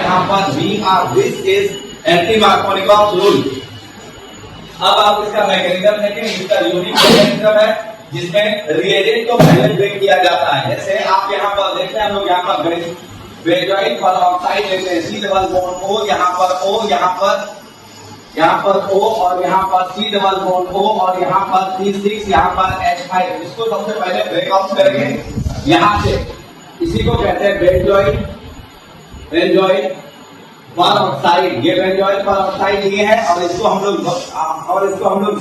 यहाँ पर Br, this is anti Markovnikov rule. अब आप इसका मैकेनिज्म देखें, इसका यूनिक मैकेनिज्म है जिसमें रिएजेंट को पहले ब्रेक किया जाता है। जैसे आप यहाँ पर देखते हैं, हम लोग यहाँ पर बेंजोइक परऑक्साइड लेते हैं, C डबल बॉन्ड O, यहाँ पर O, यहाँ पर O और यहाँ पर C डबल बॉन्ड O और यहाँ पर C6, यहाँ पर H5। इसको सबसे पहले ब्रेकआउट करेंगे यहाँ से, इसी को कहते हैं बेंजोइक परऑक्साइड। ये बेंजोइक परऑक्साइड ये है और इसको हम लोग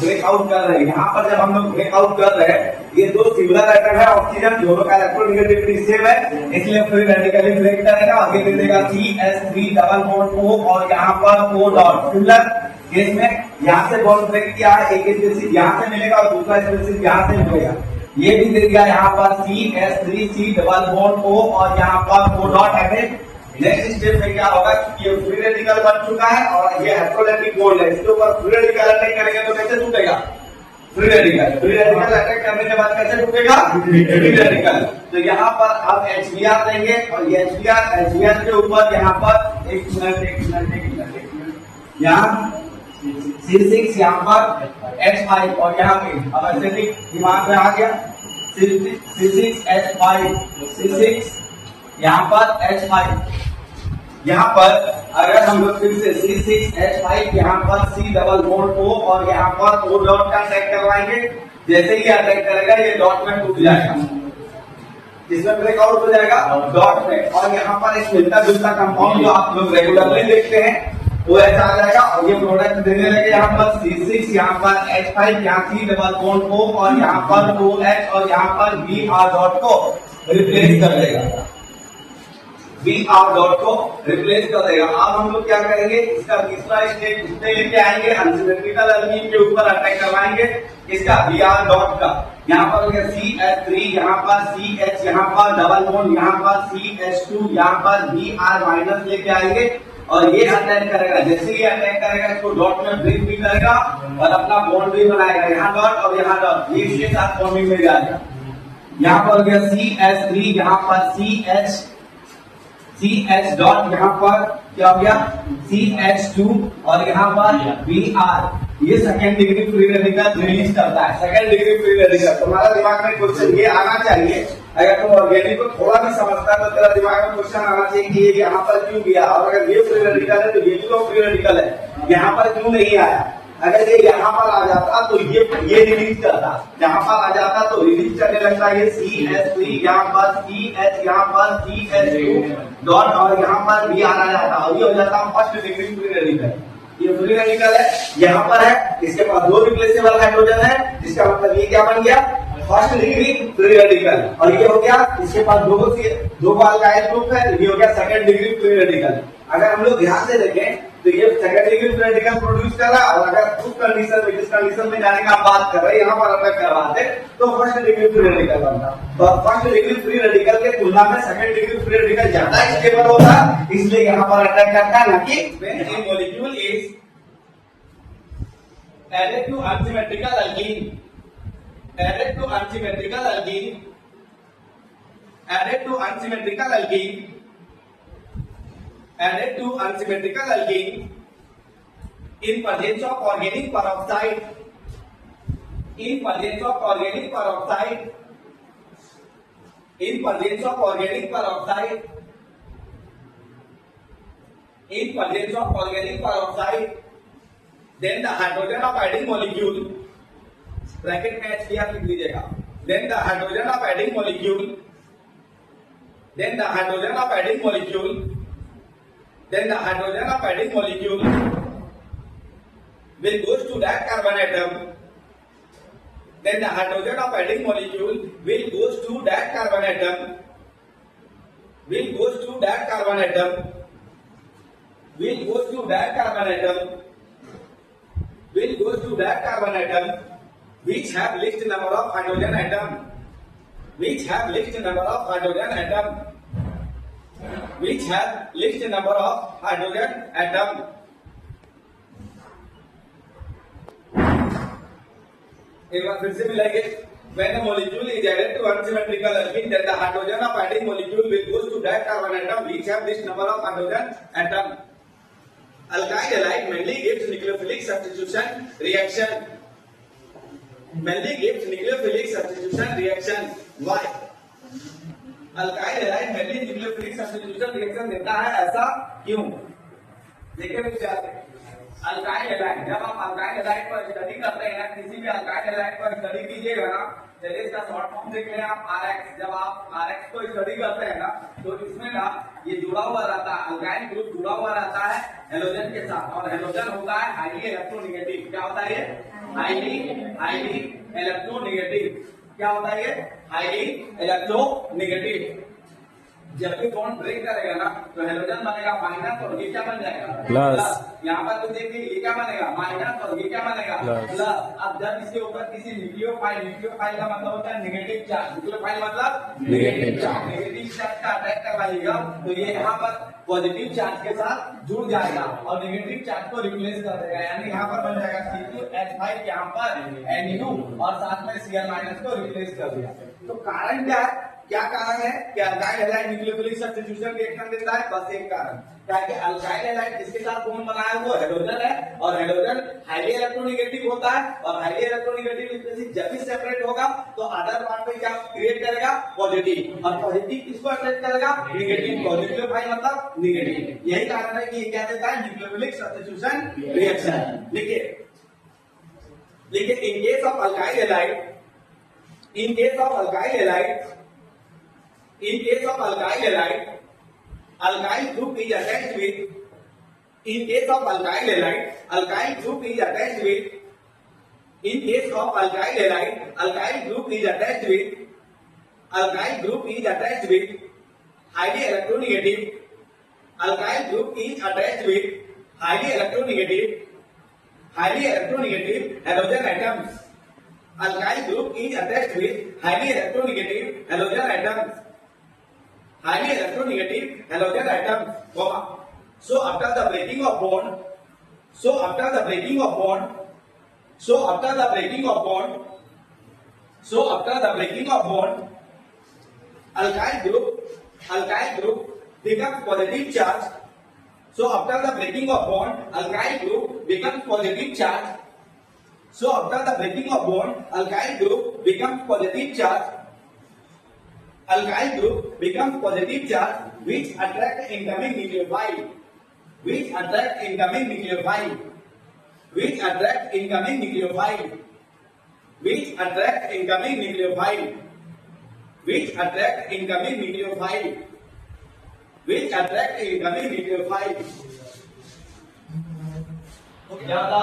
ब्रेकआउट कर रहे हैं। यहाँ पर जब हम लोग ब्रेकआउट कर रहे हैं, ये दो सिमिलर एटम है, ऑक्सीजन दोनों का इलेक्ट्रोनेगेटिविटी सेम है, इसलिए फ्री रेडिकली ब्रेक करेगा और ये दे देगा CH3 डबल बॉन्ड O और यहाँ पर O डॉट। सिमिलर केस में यहाँ से बॉन्ड ब्रेक किया है, एक स्पेसिस यहाँ से मिलेगा और दूसरा स्पेसिस यहाँ से मिलेगा। ये भी दे दिया यहाँ पर CH3C डबल बॉन्ड O और यहाँ पर O डॉट है। नेक्स्ट स्टेप में क्या होगा, ये फ्री रेडिकल बन चुका है और ये हाइड्रोलिक बॉन्ड है, इसके ऊपर फ्री रेडिकल अटैक करेंगे तो कैसे टूटेगा? फ्री रेडिकल अटैक करने के बाद कैसे टूटेगा? Free radical. तो यहाँ पर आप HBr देंगे और ये HBr के ऊपर यहाँ पर एक मिनट यहाँ C6, यहाँ पर H5 और यहाँ पे अब एसिडिक दिमाग में आ गया, C6H5, C6 यहाँ पर H5। यहाँ पर अगर हम लोग फिर से C6H5 यहाँ पर C डबल बॉन्ड O और यहाँ पर O डॉट का अटैक करवाएंगे, जैसे ही अटैक करेगा ये डॉट में टूट जाएगा, इसमें ब्रेकआउट हो जाएगा डॉट में, और यहाँ पर एक मिलता जुलता कंपाउंड जो आप लोग रेगुलरली देखते हैं वो ऐसा आ जाएगा और ये प्रोडक्ट देने लगे यहाँ पर C6, यहाँ पर H5, यहाँ C डबल बॉन्ड O और यहाँ पर OH और यहाँ पर Br डॉट को रिप्लेस कर देगा, Br डॉट को रिप्लेस कर देगा। अब हम लोग क्या करेंगे, इसका तीसरा स्टेप इसमें लेके आएंगे, अनसिमेट्रिकल एल्कीन के ऊपर अटैक करवाएंगे इसका Br डॉट का। यहाँ पर CH3, यहाँ पर CH, यहाँ पर डबल बॉन्ड, यहाँ पर CH2, यहाँ पर Br माइनस लेके आएंगे और ये अटैक करेगा। जैसे ही अटैक करेगा इसको डॉट में ब्रेक भी करेगा और अपना बॉन्ड भी बनाएगा, यहाँ डॉट और यहाँ डॉट, ये इसके साथ बॉन्डिंग में जाएगा। यहाँ पर हो गया CH3, यहाँ पर CH डॉट, यहाँ पर क्या हो गया CH2 और यहाँ पर Br। ये second degree free radical release करता है, सेकेंड डिग्री फ्री रेडिकल। तुम्हारा दिमाग में क्वेश्चन ये आना चाहिए, अगर तुम ऑर्गेनिक को थोड़ा भी समझता है तो तेरा दिमाग में क्वेश्चन आना चाहिए कि ये यहाँ पर क्यों गया, और अगर ये फ्री रेडिकल है तो ये भी तो फ्री रेडिकल है, यहाँ पर क्यों नहीं आया? अगर ये यहाँ पर आ जाता तो ये रिलीज करता, यहाँ पर आ जाता तो रिलीज करने लगता है CH3, यहाँ पर CH, यहाँ पर CH2 डॉट और यहाँ पर Br आ जाता और ये हो जाता फर्स्ट डिग्री फ्री रेडिकल। ये फ्री रेडिकल है, यहाँ पर है, इसके पास दो रिप्लेसेबल हाइड्रोजन है, इसका मतलब ये क्या बन गया? First degree free radical. और ये हो गया, इसके पास दो बार का एच ग्रुप है, ये हो गया सेकंड डिग्री फ्री रेडिकल। अगर हम लोग ध्यान से देखें तो ये second degree free radical produce कर रहा है, और अगर उस कंडीशन में जिस कंडीशन में जाने का बात कर रहे हैं यहाँ पर अटैक करवाते तो फर्स्ट डिग्री फ्री रेडिकल बनता। तो फर्स्ट डिग्री फ्री रेडिकल के तुलना में सेकंड डिग्री फ्री रेडिकल ज्यादा स्टेबल होता, इसलिए यहाँ पर अटैक करता है, ना कि when a molecule is added to unsymmetrical alkene, added to unsymmetrical alkene, added to unsymmetrical alkene, added to unsymmetrical alkene in presence of organic peroxide, in presence of organic peroxide, in presence of organic peroxide, in presence of organic peroxide, then the hydrogen of adding molecule, bracket में HCl लिख लीजिएगा, then the hydrogen of adding molecule, then the hydrogen of adding molecule, then the hydrogen of adding molecule will goes to that carbon atom, then the hydrogen of adding molecule will goes to that carbon atom, will goes to that carbon atom, will goes to that carbon atom, will goes to that carbon atom which have least number of hydrogen atom, which have least number of hydrogen atom, which have least number of hydrogen atom. एक बार फिर से मिलाएंगे, When a molecule is added to unsymmetrical alkene, then the hydrogen of adding molecule will goes to that carbon atom which have this number of hydrogen atom. Alkyl halide mainly gives nucleophilic substitution reaction. Mainly gives nucleophilic substitution reaction. Why? Alkyl halide mainly nucleophilic substitution reaction देता है, ऐसा क्यों? देखिए विचार, alkyl halide, जब आप alkyl halide पर study करते हैं ना, किसी भी अल्काइल हैलाइड पर स्टडी कीजिएगा ना, चलिए इसका शॉर्ट फॉर्म देख लें आप RX। जब आप RX को स्टडी करते हैं ना, तो इसमें ना ये जुड़ा हुआ रहता है, अल्काइल ग्रुप जुड़ा हुआ रहता है हेलोजन के साथ, और हेलोजन होता है हाईली इलेक्ट्रोनेगेटिव। क्या होता है ये? Highly electronegative. क्या होता है ये? Highly electronegative. जब भी बॉन्ड ब्रेक करेगा ना, तो हेलोजन बनेगा माइनस और ये क्या बन जाएगा? प्लस। यहाँ पर तो देखिए ये क्या बनेगा? माइनस और ये क्या बनेगा? प्लस। अब जब इसके ऊपर किसी न्यूक्लियोफाइल का मतलब होता है नेगेटिव चार्ज, न्यूक्लियोफाइल मतलब नेगेटिव चार्ज, नेगेटिव चार्ज का अटैक करवाइएगा, तो ये यहाँ पर पॉजिटिव चार्ज के साथ जुड़ जाएगा और नेगेटिव चार्ज को रिप्लेस कर देगा, यानी यहाँ पर बन जाएगा C2H5, यहाँ पर Nu और साथ में Cl- को रिप्लेस कर दिया। तो कारण क्या है? क्या कारण है कि alkyl halide nucleophilic substitution reaction देता है? बस एक कारण, क्या है कि अल्काइल हैलाइड जिसके साथ बॉन्ड बना है वो हेलोजन है, और हेलोजन हाईली इलेक्ट्रोनेगेटिव होता है, और हाईली इलेक्ट्रोनेगेटिव स्पीशीज जब भी सेपरेट होगा तो अदर पार्ट में क्या क्रिएट करेगा? पॉजिटिव, और पॉजिटिव किसको अट्रैक्ट करेगा? नेगेटिव को। न्यूक्लियोफाइल मतलब नेगेटिव। यही कारण है कि ये क्या देता है? Nucleophilic substitution reaction. देखिए in case of alkyl halide, in case of alkyl halide, alkyl group is attached with, in case of alkyl halide, alkyl group is attached with, in case of alkyl halide, alkyl group is attached with, alkyl group is attached with highly electronegative, alkyl group is attached with highly electronegative halogen atoms. Alkyl group is attached with highly electronegative halogen atoms. So after the breaking of bond, alkyl group becomes positive charge. So after the breaking of bond, alkyl group becomes positive charge. So after the breaking of bond, alkyl group becomes positive charge. Alkyl group becomes positive charge, which attract incoming nucleophile. Which attract incoming nucleophile. Which attract incoming nucleophile. Which attract incoming nucleophile. Which attract incoming nucleophile. Which attract incoming nucleophile. ज्यादा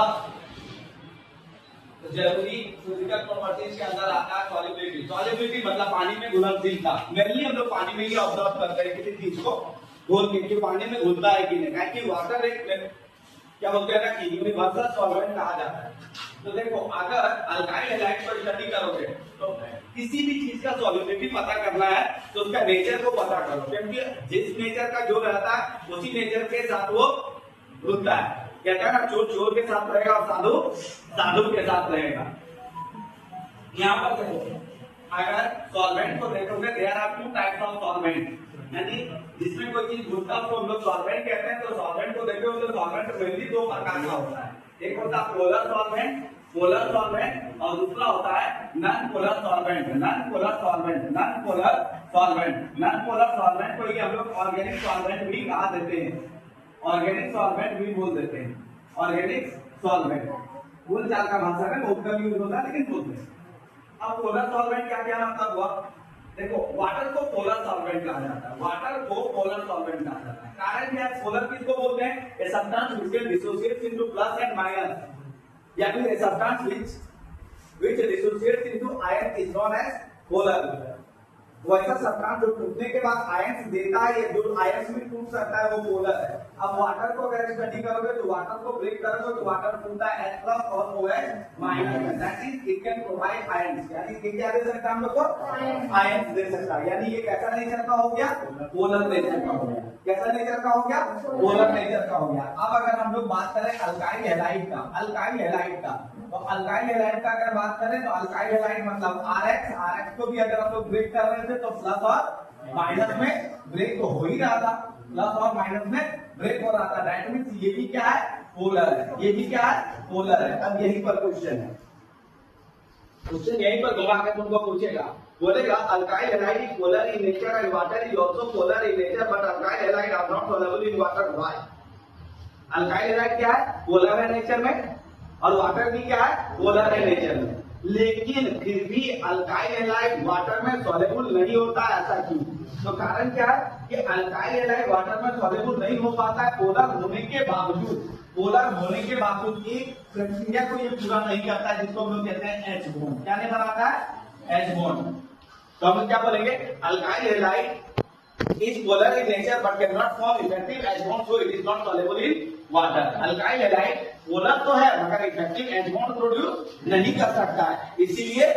जरूरी physical properties के अंदर आता है solubility. Solubility मतलब पानी में घुलनशीलता। मेनली हम लोग पानी में ही ऑब्जर्व करते हैं किसी चीज को, घोल के पानी में घुलता है कि नहीं, क्योंकि वाटर एक क्या बोलते हैं ना कि यूनिवर्सल सॉल्वेंट कहा जाता है। तो देखो अगर अल्काइल हैलाइड पर स्टडी करोगे तो किसी भी चीज का सॉल्युबिलिटी पता करना है तो उसका नेचर को पता करो, क्योंकि जिस नेचर का जो रहता है उसी नेचर के साथ वो घुलता है। कहता है ना चोर चोर के साथ रहेगा और साधु साधु के साथ रहेगा। यहाँ पर देखो अगर सॉल्वेंट को देखोगे there are two types of solvent, यानी जिसमें कोई चीज घुलता है उसको हम लोग सॉल्वेंट कहते हैं। तो सॉल्वेंट को देखोगे तो सॉल्वेंट मेनली दो प्रकार का होता है, एक होता है पोलर सॉल्वेंट और दूसरा होता है non polar solvent. Non polar solvent को ही हम लोग ऑर्गेनिक सॉल्वेंट भी कहा देते हैं, ऑर्गेनिक सॉल्वेंट भी बोल देते हैं। ऑर्गेनिक सॉल्वेंट बोल चाल का भाषा में बहुत कम यूज होता है, लेकिन बोलते हैं। अब पोलर सॉल्वेंट क्या क्या मतलब हुआ? देखो वाटर को पोलर सॉल्वेंट कहा जाता है, वाटर को पोलर सॉल्वेंट कहा जाता है। कारण क्या है? पोलर किसको बोलते हैं? A substance which dissociates into plus and minus, या फिर a substance which dissociates into ion is known as polar. वैसा सब्सटेंस जो टूटने के बाद आयंस देता है, जो आयंस में टूट सकता है वो पोलर है। अब वाटर को अगर स्टडी करोगे तो वाटर को ब्रेक करोगे तो वाटर टूटता है H+ और OH- में, that is it can provide ions, यानी कि क्या दे सकता है हम लोग को, आयंस दे सकता है। यानी ये कैसा नेचर का हो गया, पोलर नेचर का हो गया। कैसा नेचर का हो गया, पोलर नेचर का हो गया। अब अगर हम लोग बात करें अल्काइल हैलाइड का, अल्काइल हैलाइड का, तो अल्काइल हैलाइड का अगर बात करें तो अल्काइल हैलाइड मतलब RX को भी अगर हम लोग ब्रेक कर रहे थे तो प्लस और माइनस में ब्रेक तो हो ही रहा था, प्लस और माइनस में ब्रेक हो रहा था। दैट मींस ये भी क्या है, पोलर है, ये भी क्या है, पोलर है। अब यही पर क्वेश्चन है, क्वेश्चन यहीं पर घुमा के तुमको पूछेगा, बोलेगा alkyl halide is polar in nature and water is also polar in nature but alkyl halide are not soluble in water, why? Alkyl halide क्या है, पोलर है नेचर में, और वाटर भी क्या है, पोलर है नेचर में, लेकिन फिर भी अल्काइल हैलाइड वाटर में सॉल्युबल नहीं होता है। ऐसा क्यों? तो कारण क्या है कि अल्काइल हैलाइड वाटर में सॉल्युबल नहीं हो पाता है पोलर होने के बावजूद। पोलर होने के बावजूद एक प्रक्रिया को ये पूरा नहीं करता है जिसको हम लोग कहते हैं H बॉन्ड। क्या नहीं बनाता है, H बॉन्ड। तो हम क्या बोलेंगे, alkyl halide is polar in nature but can not form effective H bond, so it is not soluble in water. Alkyl halide polar तो है मगर इफेक्टिव H बॉन्ड प्रोड्यूस नहीं कर सकता है, इसीलिए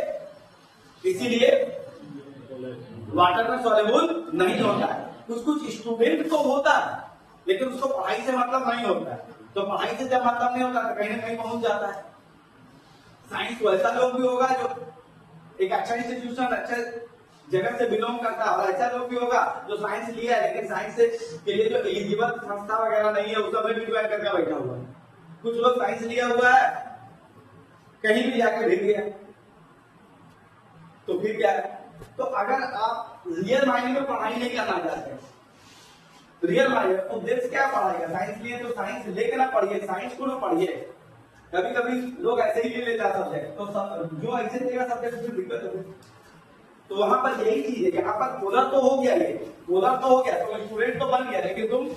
वाटर में सॉल्युबल नहीं होता है। कुछ स्टूडेंट को होता है लेकिन उसको पढ़ाई से मतलब नहीं होता है, तो पढ़ाई से जब मतलब नहीं होता तो कहीं ना कहीं पहुंच जाता है। साइंस वैसा लोग भी होगा जो एक अच्छा इंस्टीट्यूशन, अच्छा जगह से बिलोंग करता है, और ऐसा लोग भी होगा जो साइंस लिया है लेकिन साइंस से के लिए जो एलिजिबल संस्था वगैरह नहीं है उस सब में ज्वाइन करके बैठा हुआ है। कुछ लोग साइंस लिया हुआ है कहीं भी जाके भिड़ गया, तो फिर क्या है? तो अगर आप रियल मायने में पढ़ाई नहीं करना चाहते, रियल मायने में उद्देश्य क्या पढ़ाई का, साइंस लिए तो साइंस लेके ना पढ़िए, साइंस को ना पढ़िए। कभी कभी लोग ऐसे ही ले लेता सब्जेक्ट, तो जो ऐसे लेगा सब्जेक्ट उसमें दिक्कत होगी। तो वहां पर यही चीज है, यहाँ पर पोलर तो हो गया, ये पोलर तो हो गया तो स्टूडेंट तो बन गया, लेकिन तुम